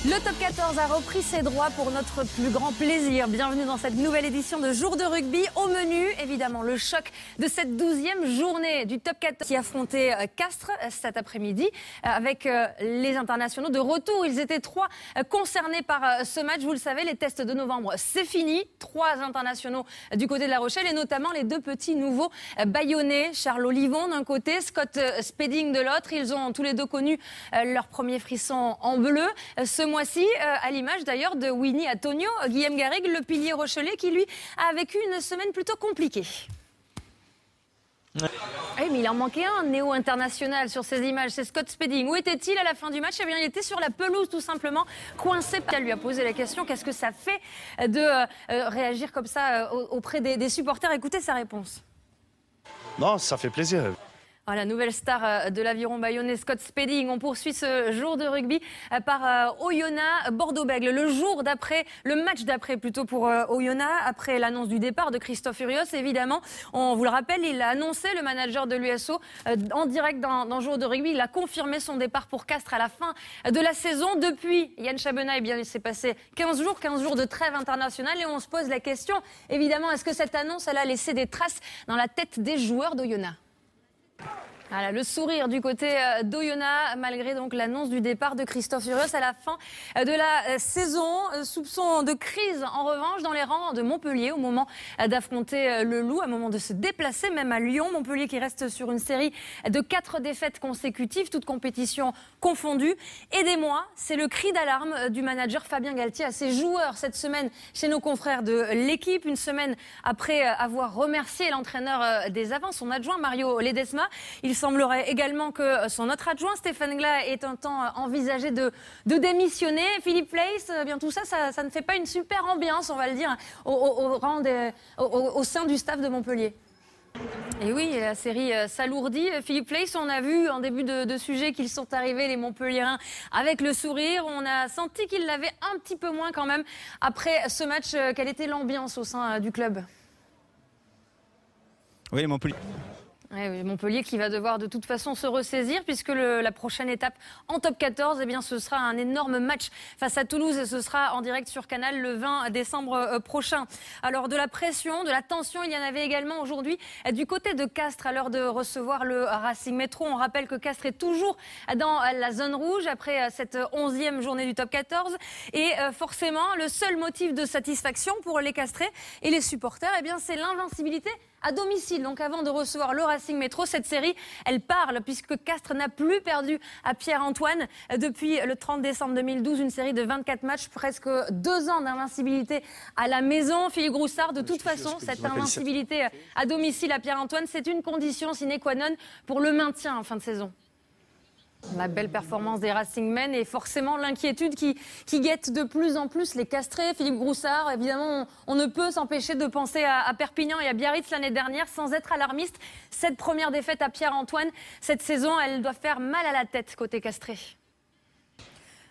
Le top 14 a repris ses droits pour notre plus grand plaisir. Bienvenue dans cette nouvelle édition de Jour de rugby. Au menu, évidemment, le choc de cette 12e journée du top 14 qui affrontait Castres cet après-midi avec les internationaux de retour. Ils étaient 3 concernés par ce match. Vous le savez, les tests de novembre, c'est fini. 3 internationaux du côté de La Rochelle et notamment les 2 petits nouveaux bayonnais. Charles Olivon d'un côté, Scott Spedding de l'autre. Ils ont tous les 2 connu leur premier frisson en bleu. Ce mois-ci, à l'image d'ailleurs de Winnie Antonio, Guillaume Garrigue, le pilier rochelais qui lui a vécu une semaine plutôt compliquée. Oui, mais il en manquait un néo-international sur ces images, c'est Scott Spedding. Où était-il à la fin du match? Eh bien, il était sur la pelouse tout simplement, coincé. Elle lui a posé la question, qu'est-ce que ça fait de réagir comme ça auprès des supporters? Écoutez sa réponse. Non, ça fait plaisir. Voilà, nouvelle star de l'aviron bayonnais, Scott Spedding. On poursuit ce jour de rugby par Oyonnax, Bordeaux-Bègles. Le jour d'après, le match d'après plutôt pour Oyonnax, après l'annonce du départ de Christophe Furios, évidemment. On vous le rappelle, il a annoncé, le manager de l'USO, en direct dans jour de rugby. Il a confirmé son départ pour Castres à la fin de la saison. Depuis, Yann Chabenat, eh bien, il s'est passé 15 jours de trêve internationale. Et on se pose la question, évidemment, est-ce que cette annonce, elle a laissé des traces dans la tête des joueurs d'Oyonnax? Voilà, le sourire du côté d'Oyonnax, malgré donc l'annonce du départ de Christophe Furios à la fin de la saison. Soupçon de crise, en revanche, dans les rangs de Montpellier, au moment d'affronter le Loup, à un moment de se déplacer, même à Lyon. Montpellier qui reste sur une série de 4 défaites consécutives, toutes compétitions confondues. Aidez-moi, c'est le cri d'alarme du manager Fabien Galtier à ses joueurs cette semaine chez nos confrères de l'équipe. Une semaine après avoir remercié l'entraîneur des Avants, son adjoint Mario Ledesma. Il semblerait également que son autre adjoint, Stéphane Glas, ait un temps envisagé de démissionner. Philippe Place, bien tout ça, ça ne fait pas une super ambiance, on va le dire, au sein du staff de Montpellier. Et oui, la série s'alourdit. Philippe Place, on a vu en début de sujet qu'ils sont arrivés, les Montpelliérains, avec le sourire. On a senti qu'ils l'avaient un petit peu moins quand même après ce match. Quelle était l'ambiance au sein du club? Oui, Montpellier. Oui, Montpellier qui va devoir de toute façon se ressaisir puisque la prochaine étape en top 14, eh bien, ce sera un énorme match face à Toulouse et ce sera en direct sur Canal le 20 décembre prochain. Alors de la pression, de la tension, il y en avait également aujourd'hui du côté de Castres à l'heure de recevoir le Racing Métro. On rappelle que Castres est toujours dans la zone rouge après cette 11e journée du top 14 et forcément le seul motif de satisfaction pour les Castrés et les supporters, eh bien, c'est l'invincibilité à domicile. Donc avant de recevoir le Racing Métro, cette série, elle parle puisque Castres n'a plus perdu à Pierre-Antoine depuis le 30 décembre 2012. Une série de 24 matchs, presque 2 ans d'invincibilité à la maison. Philippe Groussard, de toute façon, cette invincibilité à domicile à Pierre-Antoine, c'est une condition sine qua non pour le maintien en fin de saison. La belle performance des Racingmen et forcément l'inquiétude qui guette de plus en plus les Castrés. Philippe Groussard, évidemment, on ne peut s'empêcher de penser à Perpignan et à Biarritz l'année dernière sans être alarmiste. Cette première défaite à Pierre-Antoine, cette saison, elle doit faire mal à la tête côté Castré.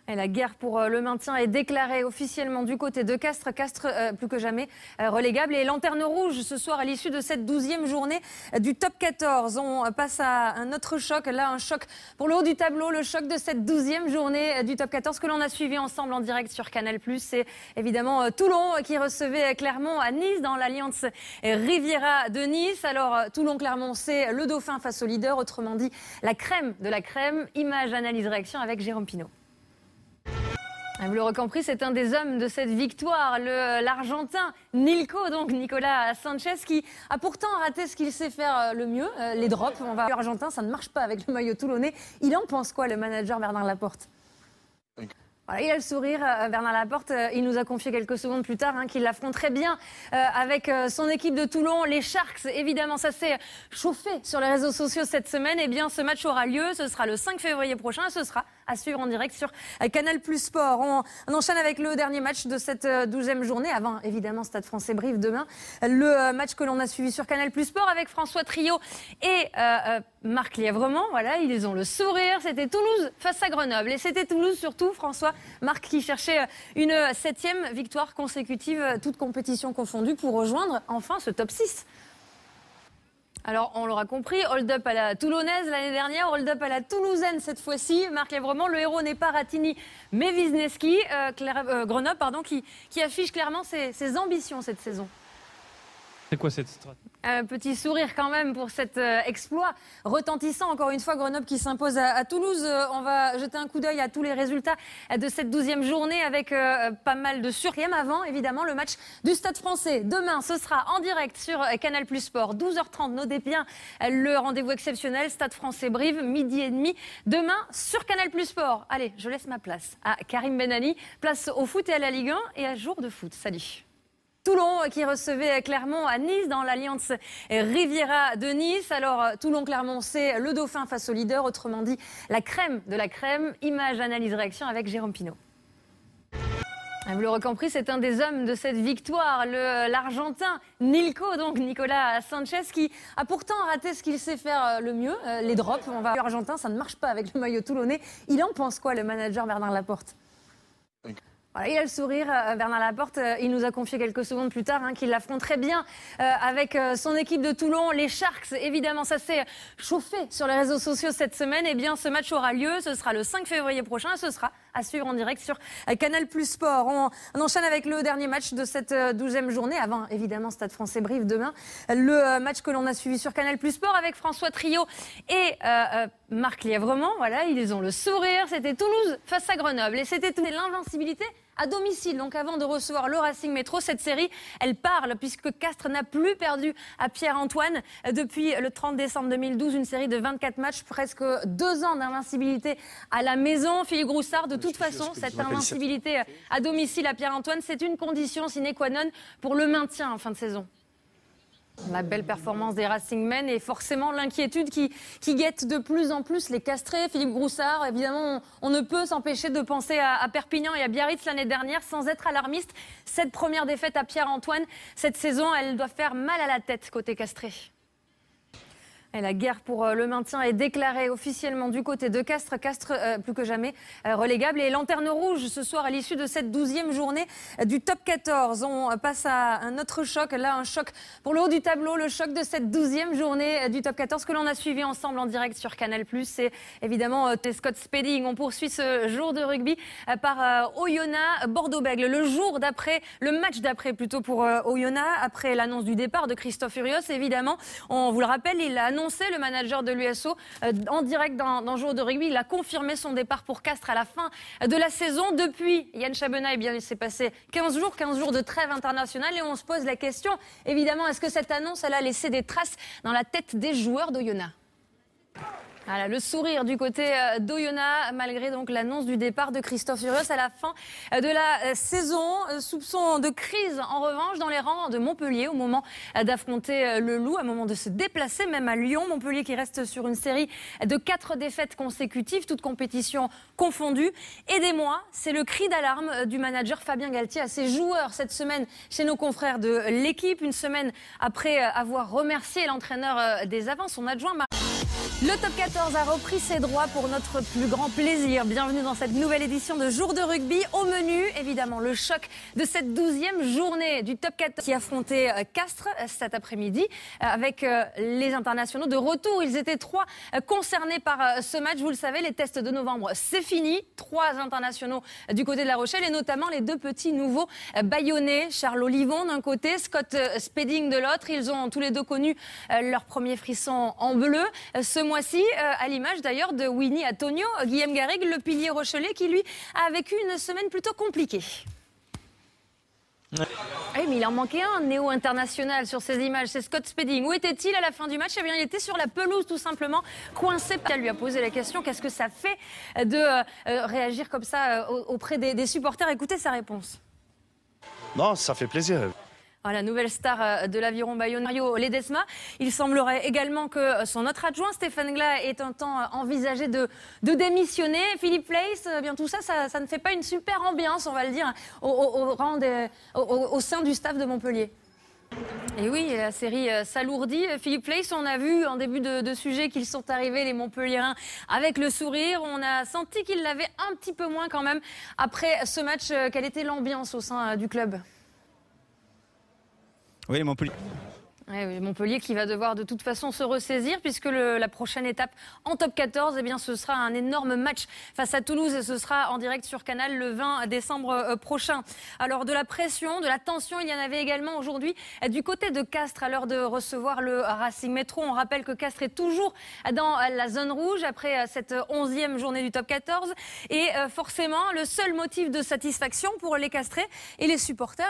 Et la guerre pour le maintien est déclarée officiellement du côté de Castres. Castres, plus que jamais, relégable. Et lanterne rouge ce soir à l'issue de cette 12e journée du top 14. On passe à un autre choc. Là, un choc pour le haut du tableau. Le choc de cette 12e journée du top 14 que l'on a suivi ensemble en direct sur Canal+. C'est évidemment Toulon qui recevait Clermont à Nice dans l'Alliance Riviera de Nice. Alors, Toulon-Clermont, c'est le dauphin face au leader. Autrement dit, la crème de la crème. Image, analyse, réaction avec Jérôme Pinault. Vous l'aurez compris, c'est un des hommes de cette victoire, l'Argentin Nilko, donc Nicolas Sanchez, qui a pourtant raté ce qu'il sait faire le mieux, les drops. L'Argentin, ça ne marche pas avec le maillot toulonnais. Il en pense quoi, le manager Bernard Laporte? Voilà, il a le sourire, Bernard Laporte. Il nous a confié quelques secondes plus tard qu'il affronterait bien avec son équipe de Toulon. Les Sharks, évidemment, ça s'est chauffé sur les réseaux sociaux cette semaine. Eh bien, ce match aura lieu. Ce sera le 5 février prochain. Ce sera à suivre en direct sur Canal+ Sport. On enchaîne avec le dernier match de cette 12e journée. Avant, évidemment, Stade Français Brive demain. Le match que l'on a suivi sur Canal+ Sport avec François Trio et Marc Lièvrement. Voilà, ils ont le sourire. C'était Toulouse face à Grenoble. Et c'était Toulouse surtout, François. Marc qui cherchait une 7e victoire consécutive, toute compétition confondue, pour rejoindre enfin ce top 6. Alors, on l'aura compris, hold-up à la toulonnaise l'année dernière, hold-up à la toulousaine cette fois-ci. Marc Lèvremont, le héros n'est pas Ratini, mais Wisniewski, Grenoble, qui affiche clairement ses ambitions cette saison. C'est quoi cette stratégie? Un petit sourire quand même pour cet exploit retentissant. Encore une fois, Grenoble qui s'impose à Toulouse. On va jeter un coup d'œil à tous les résultats de cette 12e journée avec pas mal de surprises. Avant, évidemment, le match du Stade français. Demain, ce sera en direct sur Canal Plus Sport. 12h30, notez bien le rendez-vous exceptionnel. Stade français Brive, 12h30. Demain, sur Canal Plus Sport. Allez, je laisse ma place à Karim Benali. Place au foot et à la Ligue 1 et à jour de foot. Salut. Toulon qui recevait Clermont à Nice dans l'Alliance Riviera de Nice. Alors Toulon-Clermont, c'est le dauphin face au leader, autrement dit la crème de la crème. Image, analyse, réaction avec Jérôme Pinault. Vous l'aurez compris, c'est un des hommes de cette victoire, l'Argentin Nilko, donc Nicolas Sanchez, qui a pourtant raté ce qu'il sait faire le mieux, les drops. L'Argentin, ça ne marche pas avec le maillot toulonnais. Il en pense quoi, le manager Bernard Laporte ? Voilà, il a le sourire, Bernard Laporte. Il nous a confié quelques secondes plus tard qu'il l'affronte très bien avec son équipe de Toulon. Les Sharks, évidemment, ça s'est chauffé sur les réseaux sociaux cette semaine. Eh bien, ce match aura lieu. Ce sera le 5 février prochain. Ce sera à suivre en direct sur Canal Plus Sport. On enchaîne avec le dernier match de cette 12e journée. Avant, évidemment, Stade français Brive demain. Le match que l'on a suivi sur Canal Plus Sport avec François Trio et Marc Lèvremont. Voilà, ils ont le sourire. C'était Toulouse face à Grenoble. Et c'était l'invincibilité à domicile. Donc avant de recevoir le Racing Métro, cette série, elle parle puisque Castres n'a plus perdu à Pierre-Antoine depuis le 30 décembre 2012. Une série de 24 matchs, presque 2 ans d'invincibilité à la maison. Philippe Groussard, de toute façon, cette invincibilité à domicile à Pierre-Antoine, c'est une condition sine qua non pour le maintien en fin de saison. La belle performance des Racingmen et forcément l'inquiétude qui guette de plus en plus les Castrés. Philippe Groussard, évidemment, on ne peut s'empêcher de penser à Perpignan et à Biarritz l'année dernière sans être alarmiste. Cette première défaite à Pierre-Antoine, cette saison, elle doit faire mal à la tête côté Castré. Et la guerre pour le maintien est déclarée officiellement du côté de Castres. Castres, plus que jamais, relégable. Et lanterne rouge ce soir à l'issue de cette 12e journée du top 14. On passe à un autre choc. Là, un choc pour le haut du tableau. Le choc de cette 12e journée du top 14 que l'on a suivi ensemble en direct sur Canal+. C'est évidemment Scott Spedding. On poursuit ce jour de rugby par Oyonnax Bordeaux-Bègles. Le jour d'après, le match d'après plutôt pour Oyonnax, après l'annonce du départ de Christophe Furios. Évidemment, on vous le rappelle, il a annoncé, le manager de l'USO, en direct dans Jour de rugby. Il a confirmé son départ pour Castres à la fin de la saison. Depuis, Yann Chabenat, il s'est passé 15 jours de trêve internationale et on se pose la question, évidemment, est-ce que cette annonce, elle a laissé des traces dans la tête des joueurs d'Oyonnax ? Voilà, le sourire du côté d'Oyonnax, malgré donc l'annonce du départ de Christophe Furios à la fin de la saison. Soupçon de crise, en revanche, dans les rangs de Montpellier au moment d'affronter le Loup, à moment de se déplacer même à Lyon. Montpellier qui reste sur une série de 4 défaites consécutives, toutes compétitions confondues. Aidez-moi, c'est le cri d'alarme du manager Fabien Galtier à ses joueurs cette semaine chez nos confrères de l'équipe. Une semaine après avoir remercié l'entraîneur des Avants, son adjoint. Le Top 14 a repris ses droits pour notre plus grand plaisir. Bienvenue dans cette nouvelle édition de Jour de rugby. Au menu, évidemment, le choc de cette 12e journée du Top 14 qui affrontait Castres cet après-midi avec les internationaux de retour. Ils étaient 3 concernés par ce match. Vous le savez, les tests de novembre, c'est fini. 3 internationaux du côté de La Rochelle et notamment les 2 petits nouveaux bayonnais. Charles Olivon d'un côté, Scott Spedding de l'autre. Ils ont tous les 2 connu leur premier frisson en bleu. Ce mois-ci, à l'image d'ailleurs de Winnie Antonio, Guillaume Garrigue, le pilier rochelais qui lui a vécu une semaine plutôt compliquée. Oui, mais il en manquait un néo-international sur ces images, c'est Scott Spedding. Où était-il à la fin du match ? Eh bien, il était sur la pelouse tout simplement, coincé. Elle lui a posé la question, qu'est-ce que ça fait de réagir comme ça auprès des supporters ? Écoutez sa réponse. Non, ça fait plaisir. La nouvelle star de l'aviron bayonnais, Mario Ledesma. Il semblerait également que son autre adjoint, Stéphane Glas, ait un temps envisagé de démissionner. Philippe Place, bien tout ça, ça ne fait pas une super ambiance, on va le dire, au sein du staff de Montpellier. Et oui, la série s'alourdit. Philippe Place, on a vu en début de sujet qu'ils sont arrivés, les Montpelliérains, avec le sourire. On a senti qu'ils l'avaient un petit peu moins quand même après ce match. Quelle était l'ambiance au sein du club ? Oui, Montpellier. Oui, Montpellier qui va devoir de toute façon se ressaisir puisque la prochaine étape en top 14, ce sera un énorme match face à Toulouse et ce sera en direct sur Canal le 20 décembre prochain. Alors de la pression, de la tension, il y en avait également aujourd'hui du côté de Castres à l'heure de recevoir le Racing Métro. On rappelle que Castres est toujours dans la zone rouge après cette 11e journée du top 14 et forcément le seul motif de satisfaction pour les Castrés et les supporters,